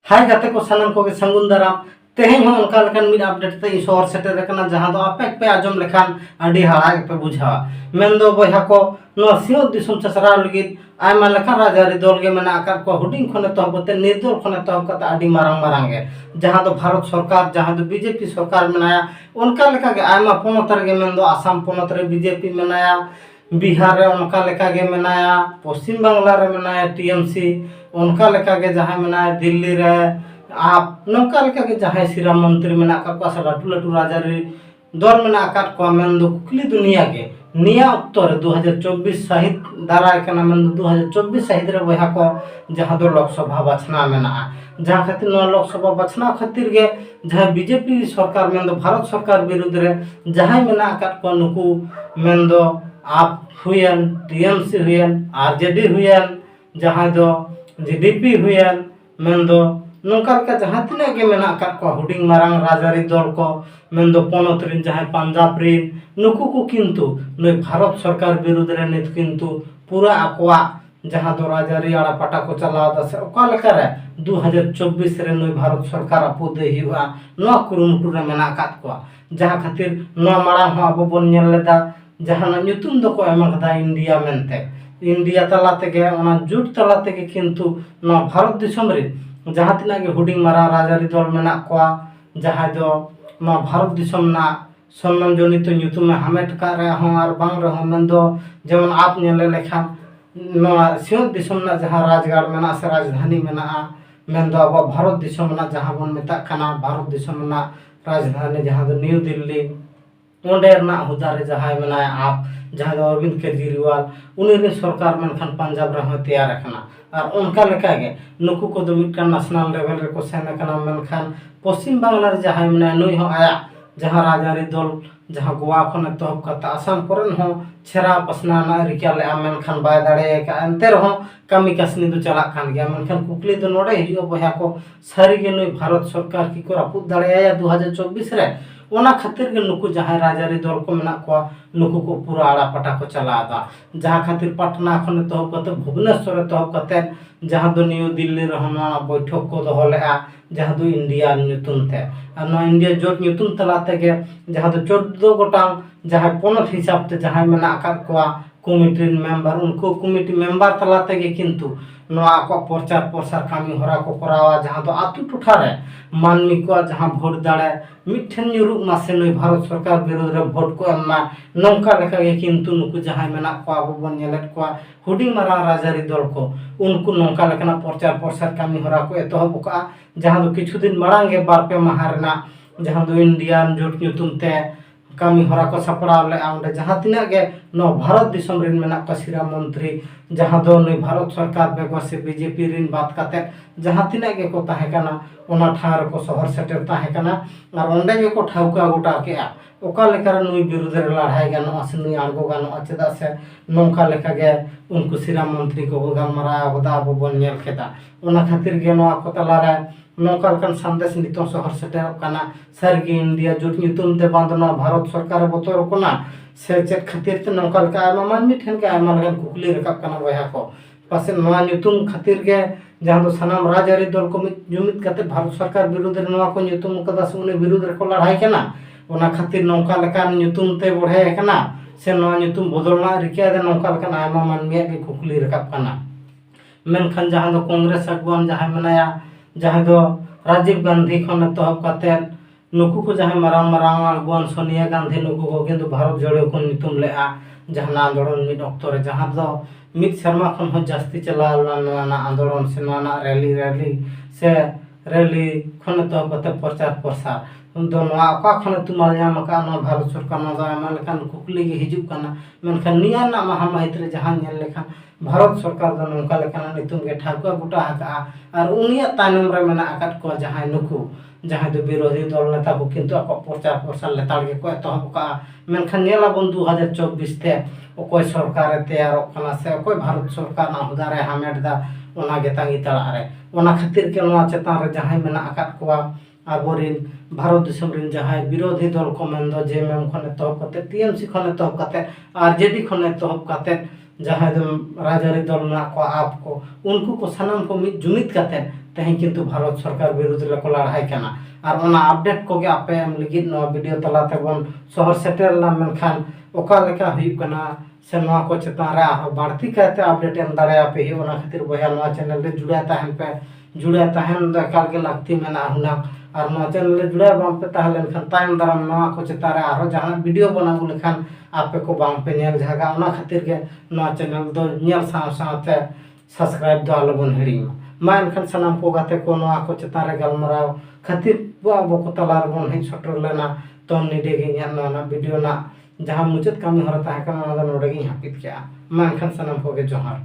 हाय गाते को सानम को संगुन दाराम तेहें हो उनका लेखन मिड अपडेट ते शहर सेटर रखना जहां दो आपे पे आजम लेखान अडी हाड़ा पे बुझा मेन दो बहा को नो सियो दिसुम चसरा लगित आयमा लेखा राजारी दल के मेना आकार को हुडिंग खने तो बते निर्दल खने तो कता अडी मारांग मारांगे जहां दो भारत सरकार जहां दो बीजेपी सरकार मेनाया उनका लेखा के आयमा पोनतर के मेन दो आसाम पोनतर बीजेपी मेनाया बिहार रे उनका लेखा के मेनाया पश्चिम बांग्ला रे मेनाया टीएमसी उनका लेखा के जहां मेनाया दिल्ली रे आप नौका लेखा के जहां सिरा मंत्री मेना का से लाटू लाटू राजारी दल मेना आकाट को मेन दो कुकली दुनिया के निया उत्तर 2024 सहित दाराय कना मेन 2024 सहित रे बहा को जहां दो लोकसभा बचना मेना जहां खातिर नो लोकसभा बचना खातिर के जहां बीजेपी सरकार मेन दो भारत सरकार विरुद्ध रे जहां मेना आकाट को नुकु मेन दो आप हुयन टीएमसी हुयन आरजेडी हुयन जहां दो जीडीपी हुयन मेन दो नौका का जहां तिना के मेना का को हुडिंग मारांग राजारी दल को मेन दो पोनत रिन जहां पंजाब रिन नुकु को किंतु नय भारत सरकार विरुद्ध रे नित किंतु पूरा अकवा जहां दो राजारी आड़ा पटा को चला दसे ओका लेका रे 2024 रे नय भारत सरकार अपुदे हिवा न कुरुमुटु रे मेना का को जहां खातिर न मारांग हो अबो बन नेल लेदा जहां नुतुम दो को एमा कदा इंडिया मेनते इंडिया तला तेगे ओना जुट तला तेगे किंतु न भारत दिसम रे जहां तिना के हुडिंग मारा राजारी दल मेना को जहां दो न भारत दिसम ना सम्मान जनित नुतुम हामेट का रे हो आर बांग रे हो मेन दो जेमन आप नेले लेखा न सियोत दिसम ना जहां राजगाड़ मेना से राजधानी मेना मेन दो अब भारत दिसम ना जहां बन मेता खाना भारत दिसम ना राजधानी जहां दो न्यू दिल्ली ओंडे ना हुदारे जहां मेना आप जहां दो अरविंद केजरीवाल उनी सरकार मेनखान पंजाब रे हो तैयार रखना और उनका लेका के नुकु को दो मिटकान नेशनल लेवल रे को सेना कना मेनखान पश्चिम बांग्ला रे जहां मेना नुई हो आया जहां राजारी दल जहां गोवा खने तो कता आसाम परन हो छेरा पसना ना रिका ले मेनखान बाय दाड़े का अंतर हो कमी कसनी दो चला खान गया मेनखान कुकली दो नोडे हियो बहा को सारी के नुई भारत सरकार की को रापुत दाड़े आया 2024 रे ओना खातिर के नुकु जहां राजारी दल को मेना को नुकु को पूरा आड़ा पटा को चला दा जहां खातिर पटना खने तो कते भुवनेश्वर तो कते जहां दो न्यू दिल्ली रहना बैठक को दो लेआ जहां दो इंडिया न्यूतुन थे और नो इंडिया जोट न्यूतुन तलाते के जहां दो 14 गोटांग जहां पोनत हिसाब ते जहां मेना का को कमिटी मेंबर उनको कमिटी मेंबर तलाते के किंतु नोआ को प्रचार प्रसार कामी होरा को करावा जहां दो आतु टुठा रे मानमी को जहां वोट दाड़े मिठन न्यूरुक मासे नय भारत सरकार विरोध रे वोट को एमा नौका लेखा के किंतु नुकु जहां मेना को अब बन नेलेट को हुडिंग मारा राजारी दल को उनको नौका लेखना प्रचार प्रसार कामी होरा को एतहब का जहां दो किछु दिन मारांगे बार पे महारना जहां दो इंडियन जोट न्यूतुम ते कमी होरा को सपड़ा ले आंडे जहां तिना के नो भारत दिसम रिन मेना कसिरा मंत्री जहां दो नय भारत सरकार बेगो से बीजेपी रिन बात काते जहां तिना के को ताहे कना ओना ठार को शहर सेटर ताहे कना और ओंडे के को ठाउका गोटा के ओका लेकर नुई विरुद्ध रे लड़ाई गानो से नुई आगो गानो चेदा से नौका लेखा के उनको सिरा मंत्री को गलमरा बदा बन नेल खेदा ओना खातिर के नो को तला रे नौका लकन संदेश नितो शहर सेटर कना सरगी इंडिया जुट न्यूतुम ते बांधना भारत सरकार बतोर कोना से चेक खातिर ते नौका का आमा मानमी ठन के आमा लगन कुकली रकब कना बहा को पासे नवा न्यूतुम खातिर के जहां दो सनाम राजारी दल को जुमित करते भारत सरकार विरुद्ध रे नवा को न्यूतुम कदा सुने विरुद्ध रे को लड़ाई कना ओना खातिर नौका लकन न्यूतुम ते बढ़े कना से नवा न्यूतुम बदलना रिका दे नौका लकन आमा मानमी के कुकली रकब कना मेनखान जहां दो कांग्रेस अगुवान जहां मनाया जहां दो राजीव गांधी खन तो कते नुकु को जहां मारांग मारांग अगुवान सोनिया गांधी नुकु को किंतु भारत जोड़ो को नितुम लेआ जहां आंदोलन मिड अक्टोबर जहां दो मिड शर्मा खन हो जास्ती चला ना आंदोलन से ना रैली से रैली खन तो कते प्रचार प्रसार दो नवा का खन तुमाल याम का ना भारत सरकार ना जाय लेकिन कुकली के हिजु कना मेनखान निया ना महामाहित रे जहां नेल लेखा भारत सरकार दो नौका लेखना नितुम के ठाकुआ गुटा हका और उनिया तानम रे मेना आकाट को जहां नुकु जहां दो विरोधी दल नेता को किंतु आप प्रचार प्रसार लेताड़ के को तो का मेनखान नेला बन 2024 ते ओकोय सरकार तैयार कना से ओकोय भारत सरकार ना हुदारे हामेट दा ओना गे तांगी तळा रे ओना खातिर के नोआ चेतान रे जहां मेना आकाट को आबोरिन भारत दिसम रिन जहां विरोधी दल को मेन दो जेएमएम खने तो कते टीएमसी खने तो कते आरजेडी खने तो कते जहां दो राजारी दल ना को आप को उनको को सनम को जुमित करते तेहन किंतु भारत सरकार विरुद्ध लेको लड़ाई करना और ओना अपडेट को के आपे एम लगी नो वीडियो तलाते बन शहर सेटेल ला मेनखान ओका लेका हुई कना से नवा को चेतान रे आरो बाड़ती कहते अपडेट एम दाड़े आपे ही ओना खातिर बया नवा चैनल रे जुड़ा ताहन पे जुड़ा ताहन द एकाल के लागती मेना हुना और नवा चैनल रे जुड़ा बाम पे ताहले खान तायम दाराम नवा को चेता रे आरो जहां वीडियो बनाबू लेखान आपे को बाम पे नेल जागा ओना खातिर के नवा चैनल दो नेल साव सावते सब्सक्राइब दो आलोबन हिड़िंग मा एनखान सनाम को गाते को नवा को चेता रे गलमराव खातिर बो को तलार बन हे छोटर लेना तो निडे गे ना वीडियो ना जहां मुचाद कामी हरा ताहे कना ना नोडे गे हापित क्या मा एनखान सनाम को के जोहार।